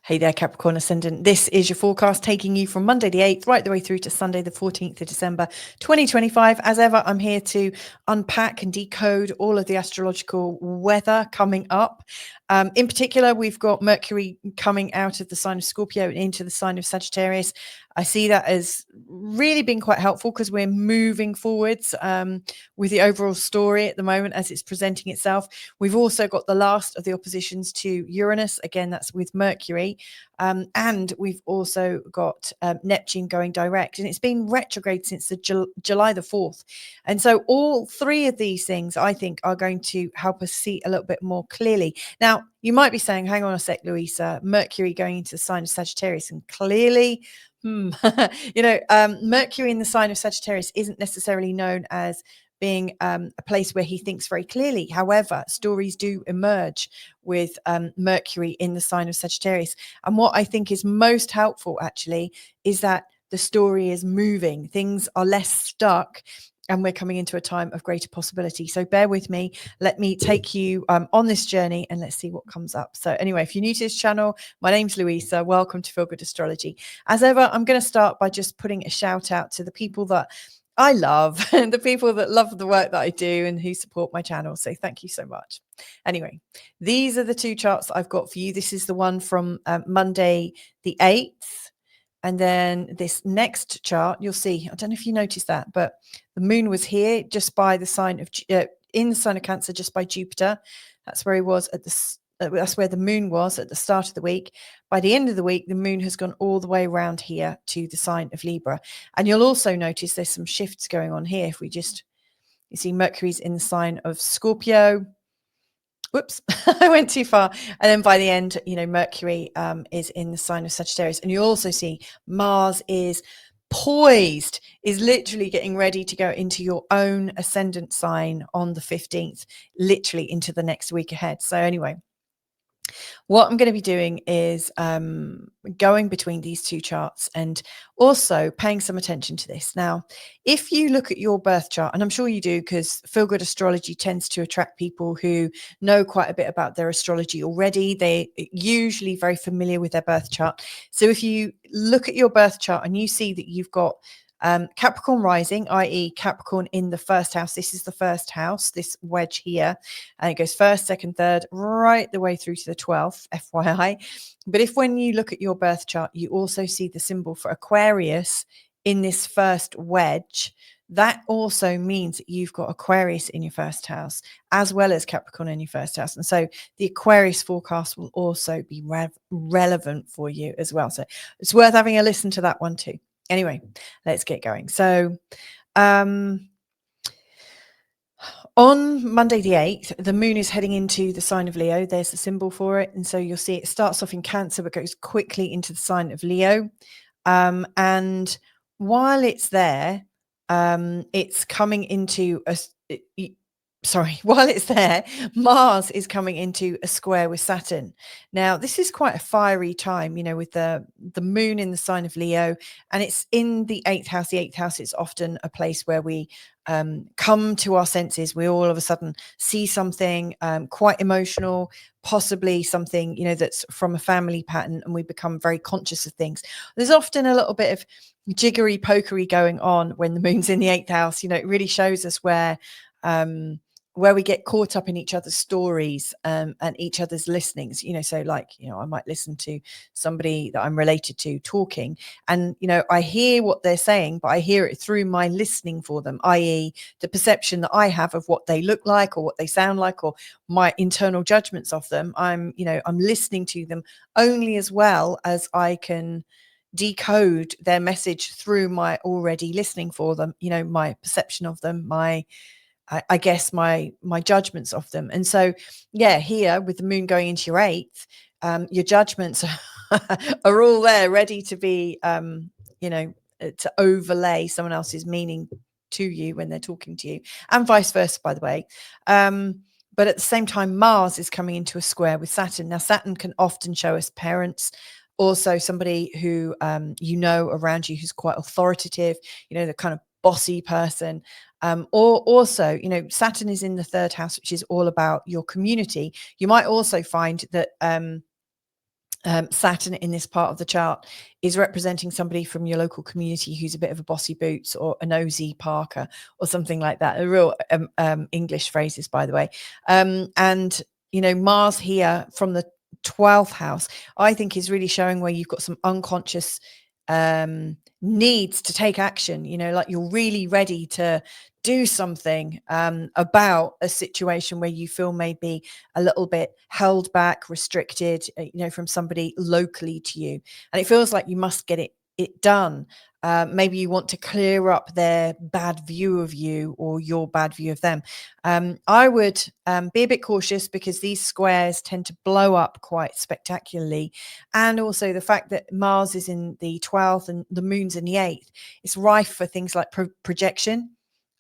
Hey there, Capricorn Ascendant. This is your forecast taking you from Monday the 8th right the way through to Sunday the 14th of December 2025. As ever, I'm here to unpack and decode all of the astrological weather coming up. In particular, we've got Mercury coming out of the sign of Scorpio and into the sign of Sagittarius. I see that as really being quite helpful because we're moving forwards with the overall story at the moment as it's presenting itself. We've also got the last of the oppositions to Uranus. Again, that's with Mercury. And we've also got Neptune going direct. And it's been retrograde since the July the 4th. And so all three of these things, I think, are going to help us see a little bit more clearly. Now, you might be saying, hang on a sec, Louisa, Mercury going into the sign of Sagittarius. And clearly, Mercury in the sign of Sagittarius isn't necessarily known as being a place where he thinks very clearly. However, stories do emerge with Mercury in the sign of Sagittarius. And what I think is most helpful, actually, is that the story is moving. Things are less stuck. And we're coming into a time of greater possibility. So bear with me. Let me take you on this journey and let's see what comes up. So anyway, if you're new to this channel, my name's Louisa. Welcome to Feel Good Astrology. As ever, I'm going to start by just putting a shout out to the people that I love and the people that love the work that I do and who support my channel. So thank you so much. Anyway, these are the two charts that I've got for you. This is the one from Monday the 8th. And then this next chart, you'll see, I don't know if you noticed that, but the moon was here just by the sign of, in the sign of Cancer, just by Jupiter. That's where he was at that's where the moon was at the start of the week. By the end of the week, the moon has gone all the way around here to the sign of Libra. And you'll also notice there's some shifts going on here. If we just, you see Mercury's in the sign of Scorpio. Whoops, I went too far. And then by the end, Mercury is in the sign of Sagittarius. And you also see Mars is poised, is literally getting ready to go into your own ascendant sign on the 15th, literally into the next week ahead. So anyway, what I'm going to be doing is going between these two charts and also paying some attention to this. Now, if you look at your birth chart, and I'm sure you do because Feel Good Astrology tends to attract people who know quite a bit about their astrology already. They're usually very familiar with their birth chart. So if you look at your birth chart and you see that you've got Capricorn rising, i.e. Capricorn in the first house. This is the first house, this wedge here. And it goes first, second, third, right the way through to the 12th, FYI. But if when you look at your birth chart, you also see the symbol for Aquarius in this first wedge, that also means that you've got Aquarius in your first house, as well as Capricorn in your first house. And so the Aquarius forecast will also be relevant for you as well. So it's worth having a listen to that one too. Anyway, let's get going. So on Monday the 8th, the moon is heading into the sign of Leo. There's the symbol for it. And so you'll see it starts off in Cancer, but goes quickly into the sign of Leo. And while it's there, it's coming into while it's there, Mars is coming into a square with Saturn. Now, this is quite a fiery time, with the moon in the sign of Leo, and it's in the 8th house. The 8th house is often a place where we come to our senses. We all of a sudden see something quite emotional, possibly something, that's from a family pattern, and we become very conscious of things. There's often a little bit of jiggery pokery going on when the moon's in the 8th house. It really shows us where we get caught up in each other's stories and each other's listenings, so like, I might listen to somebody that I'm related to talking and, I hear what they're saying, but I hear it through my listening for them, i.e. the perception that I have of what they look like or what they sound like or my internal judgments of them. I'm listening to them only as well as I can decode their message through my already listening for them, my perception of them, I guess my judgments of them. And so, yeah, here with the moon going into your 8th, your judgments are all there ready to be, to overlay someone else's meaning to you when they're talking to you, and vice versa, by the way. But at the same time, Mars is coming into a square with Saturn. Now, Saturn can often show us parents, also somebody who, around you who's quite authoritative, the kind of bossy person. Or also, Saturn is in the 3rd house, which is all about your community. You might also find that Saturn in this part of the chart is representing somebody from your local community who's a bit of a bossy boots or a nosy Parker or something like that. A real English phrases, by the way. And, you know, Mars here from the 12th house, I think is really showing where you've got some unconscious needs to take action, you know, like you're really ready to do something about a situation where you feel maybe a little bit held back, restricted, you know, from somebody locally to you. And it feels like you must get it done. Maybe you want to clear up their bad view of you or your bad view of them. I would be a bit cautious because these squares tend to blow up quite spectacularly. And also the fact that Mars is in the 12th and the moon's in the 8th, it's rife for things like projection.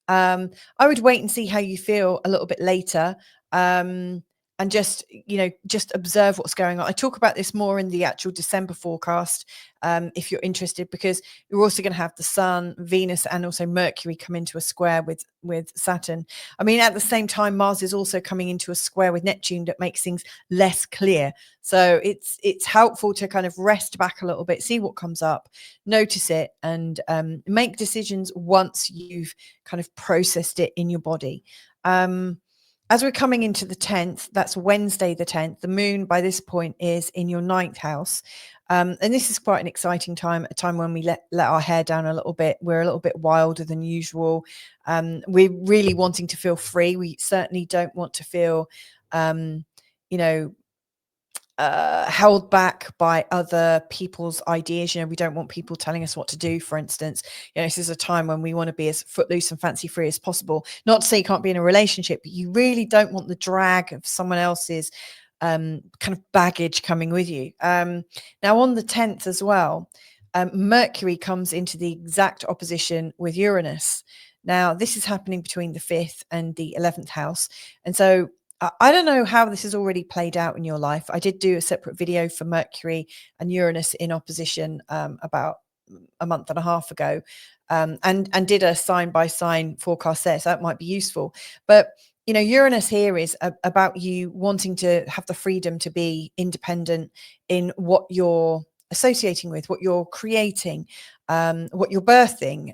I would wait and see how you feel a little bit later. And just, you know, just observe what's going on. I talk about this more in the actual December forecast, if you're interested, because you're also going to have the Sun, Venus, and also Mercury come into a square with Saturn. I mean, at the same time, Mars is also coming into a square with Neptune that makes things less clear. So it's helpful to kind of rest back a little bit, see what comes up, notice it, and make decisions once you've kind of processed it in your body. As we're coming into the 10th, that's Wednesday the 10th, the moon by this point is in your 9th house. And this is quite an exciting time, a time when we let our hair down a little bit. We're a little bit wilder than usual. We're really wanting to feel free. We certainly don't want to feel, you know, held back by other people's ideas. You know, we don't want people telling us what to do, for instance. You know, this is a time when we want to be as footloose and fancy free as possible. Not to say you can't be in a relationship, but you really don't want the drag of someone else's kind of baggage coming with you. Now on the 10th as well, Mercury comes into the exact opposition with Uranus. Now this is happening between the 5th and the 11th house. And so I don't know how this has already played out in your life. I did do a separate video for Mercury and Uranus in opposition about a month and a half ago, and did a sign by sign forecast there. So that might be useful. But you know, Uranus here is about you wanting to have the freedom to be independent in what you're associating with, what you're creating, what you're birthing.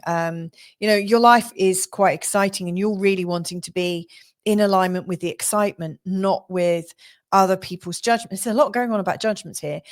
You know, your life is quite exciting and you're really wanting to be in alignment with the excitement, not with other people's judgments. There's a lot going on about judgments here.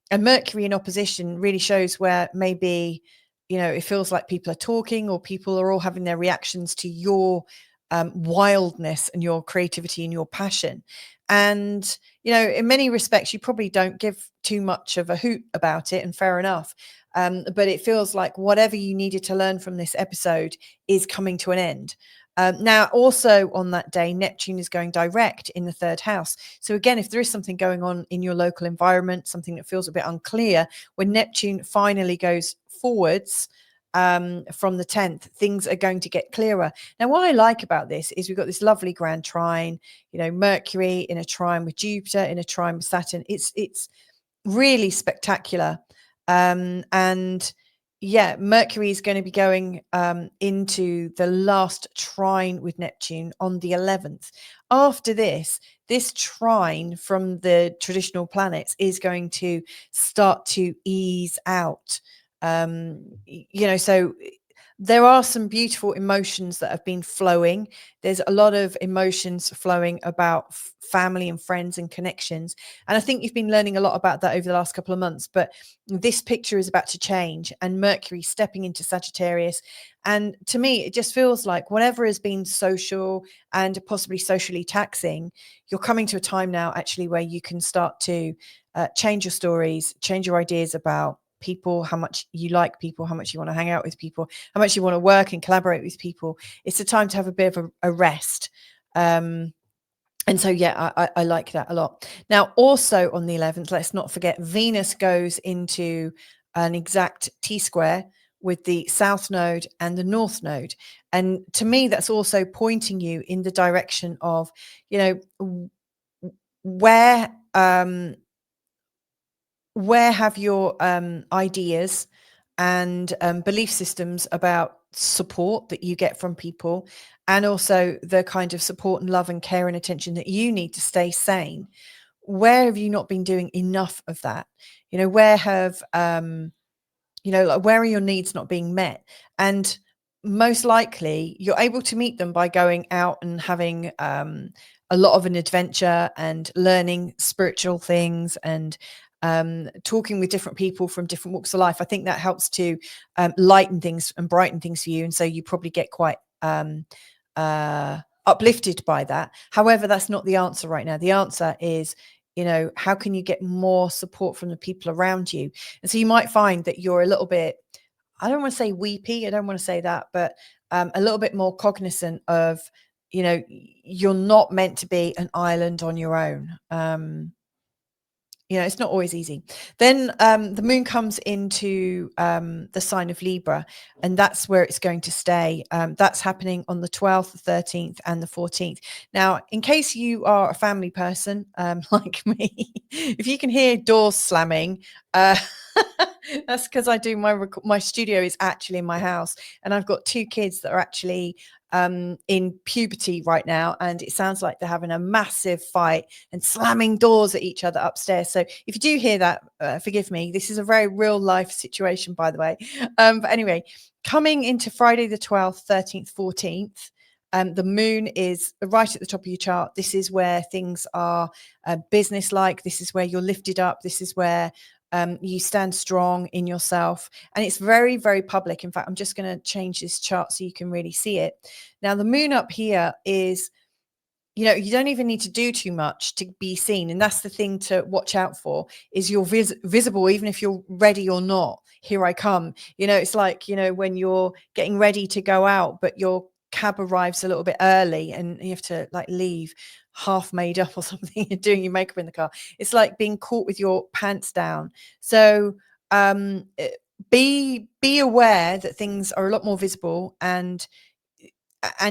And Mercury in opposition really shows where maybe, you know, it feels like people are talking or people are all having their reactions to your wildness and your creativity and your passion. And, you know, in many respects, you probably don't give too much of a hoot about it, and fair enough. But it feels like whatever you needed to learn from this episode is coming to an end. Now, also on that day, Neptune is going direct in the 3rd house. So again, if there is something going on in your local environment, something that feels a bit unclear, when Neptune finally goes forwards from the 10th, things are going to get clearer. Now, what I like about this is we've got this lovely grand trine, you know, Mercury in a trine with Jupiter, in a trine with Saturn. It's really spectacular. And yeah, Mercury is going to be going into the last trine with Neptune on the 11th. After this trine from the traditional planets is going to start to ease out. You know, so there are some beautiful emotions that have been flowing. There's a lot of emotions flowing about family and friends and connections. And I think you've been learning a lot about that over the last couple of months. But this picture is about to change, and Mercury stepping into Sagittarius. And to me, it just feels like whatever has been social and possibly socially taxing, you're coming to a time now actually where you can start to change your stories, change your ideas about people, how much you like people, how much you want to hang out with people, how much you want to work and collaborate with people. It's a time to have a bit of a rest. And so, yeah, I like that a lot. Now, also on the 11th, let's not forget, Venus goes into an exact T-square with the South Node and the North Node. And to me, that's also pointing you in the direction of, you know, where have your ideas and belief systems about support that you get from people, and also the kind of support and love and care and attention that you need to stay sane, where have you not been doing enough of that? Where have like, where are your needs not being met? And most likely you're able to meet them by going out and having a lot of an adventure and learning spiritual things and talking with different people from different walks of life. I think that helps to lighten things and brighten things for you. And so you probably get quite uplifted by that. However, that's not the answer right now. The answer is, how can you get more support from the people around you? And so you might find that you're a little bit, I don't want to say weepy, I don't want to say that, but a little bit more cognizant of, you're not meant to be an island on your own. It's not always easy. Then the moon comes into the sign of Libra, and that's where it's going to stay. That's happening on the 12th, the 13th, and the 14th. Now, in case you are a family person like me, if you can hear doors slamming, that's because I do my studio is actually in my house, and I've got 2 kids that are actually in puberty right now, and it sounds like they're having a massive fight and slamming doors at each other upstairs. So if you do hear that, forgive me. This is a very real life situation, by the way. But anyway, coming into Friday the 12th, 13th, 14th, the moon is right at the top of your chart. This is where things are business-like. This is where you're lifted up. This is where you stand strong in yourself, and it's very, very public. In fact, I'm just going to change this chart so you can really see it. Now, the moon up here is, you don't even need to do too much to be seen. And that's the thing to watch out for, is you're visible, even if you're ready or not. Here I come. It's like, when you're getting ready to go out, but your cab arrives a little bit early and you have to like leave half made up or something and doing your makeup in the car. It's like being caught with your pants down. So be aware that things are a lot more visible, and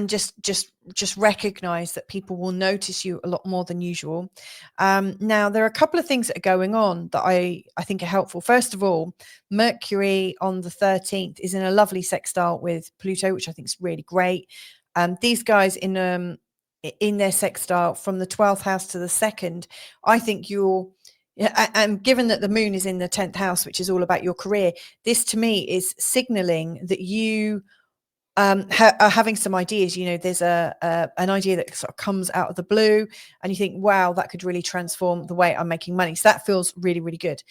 just recognize that people will notice you a lot more than usual. Now, there are a couple of things that are going on that I think are helpful. First of all, Mercury on the 13th is in a lovely sextile with Pluto, which I think is really great. These guys in their sextile from the 12th house to the 2nd, I think and given that the moon is in the 10th house, which is all about your career, this to me is signaling that you are having some ideas. There's an idea that sort of comes out of the blue, and you think, wow, that could really transform the way I'm making money. So that feels really, really good.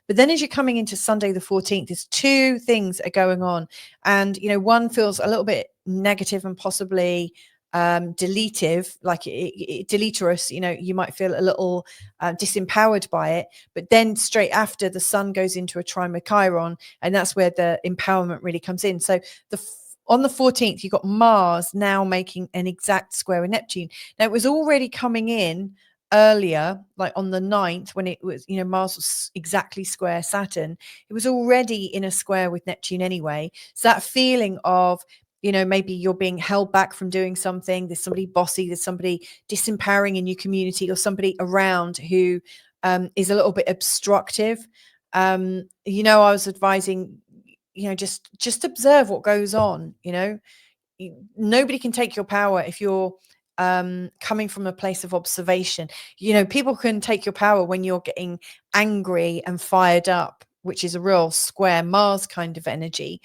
But then as you're coming into Sunday the 14th, there's 2 things that are going on, and one feels a little bit negative and possibly deletive, like deleterious. You might feel a little disempowered by it, but then straight after, the sun goes into a trine with Chiron, and that's where the empowerment really comes in. So on the 14th, you've got Mars now making an exact square with Neptune. Now, it was already coming in earlier, like on the 9th, when it was, Mars was exactly square Saturn. It was already in a square with Neptune anyway. So that feeling of, maybe you're being held back from doing something. There's somebody bossy, there's somebody disempowering in your community, or somebody around who is a little bit obstructive. I was advising, just observe what goes on. Nobody can take your power if you're coming from a place of observation. People can take your power when you're getting angry and fired up, which is a real square Mars kind of energy.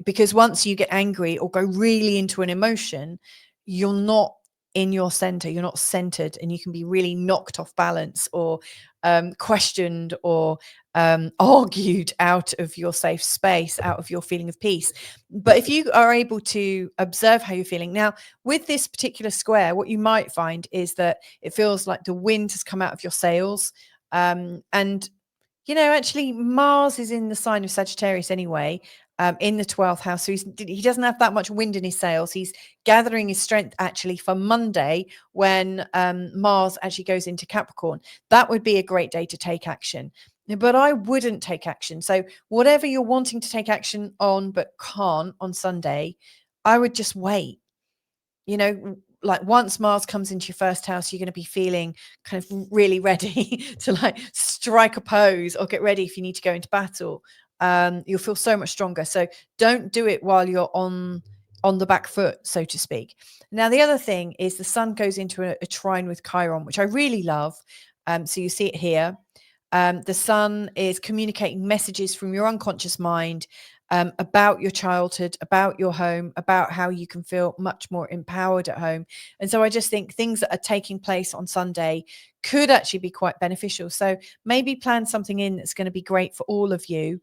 Because once you get angry or go really into an emotion, you're not in your center, you're not centered, and you can be really knocked off balance, or questioned, or argued out of your safe space, out of your feeling of peace. But if you are able to observe how you're feeling now with this particular square, what you might find is that it feels like the wind has come out of your sails. And actually, Mars is in the sign of Sagittarius anyway, in the 12th house. So he doesn't have that much wind in his sails. He's gathering his strength actually for Monday, when Mars actually goes into Capricorn. That would be a great day to take action. But I wouldn't take action. So whatever you're wanting to take action on but can't on Sunday, I would just wait. Like once Mars comes into your first house, you're going to be feeling kind of really ready to like strike a pose or get ready if you need to go into battle. You'll feel so much stronger. So don't do it while you're on the back foot, so to speak. Now, the other thing is the sun goes into a trine with Chiron, which I really love. So you see it here. The sun is communicating messages from your unconscious mind about your childhood, about your home, about how you can feel much more empowered at home. And so I just think things that are taking place on Sunday could actually be quite beneficial. So maybe plan something in that's going to be great for all of you,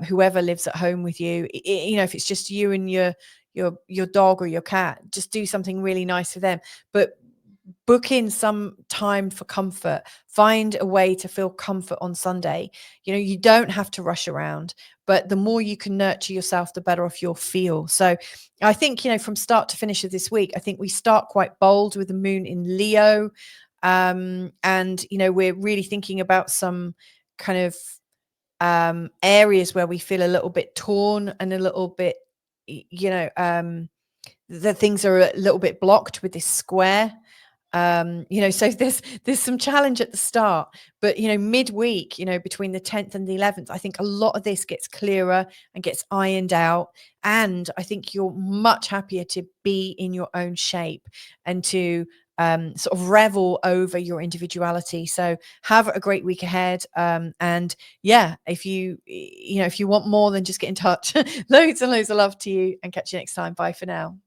whoever lives at home with you. You know, if it's just you and your dog or your cat, just do something really nice for them. But book in some time for comfort. Find a way to feel comfort on Sunday. You know, you don't have to rush around, but the more you can nurture yourself, the better off you'll feel. So I think, you know, from start to finish of this week, I think we start quite bold with the moon in Leo. And, you know, we're really thinking about some kind of areas where we feel a little bit torn and a little bit, you know, that things are a little bit blocked with this square. You know, so there's some challenge at the start, but you know, midweek, you know, between the 10th and the 11th, I think a lot of this gets clearer and gets ironed out. And I think you're much happier to be in your own shape and to sort of revel over your individuality. So have a great week ahead. And yeah, if you know, if you want more, then just get in touch. Loads and loads of love to you, and catch you next time. Bye for now.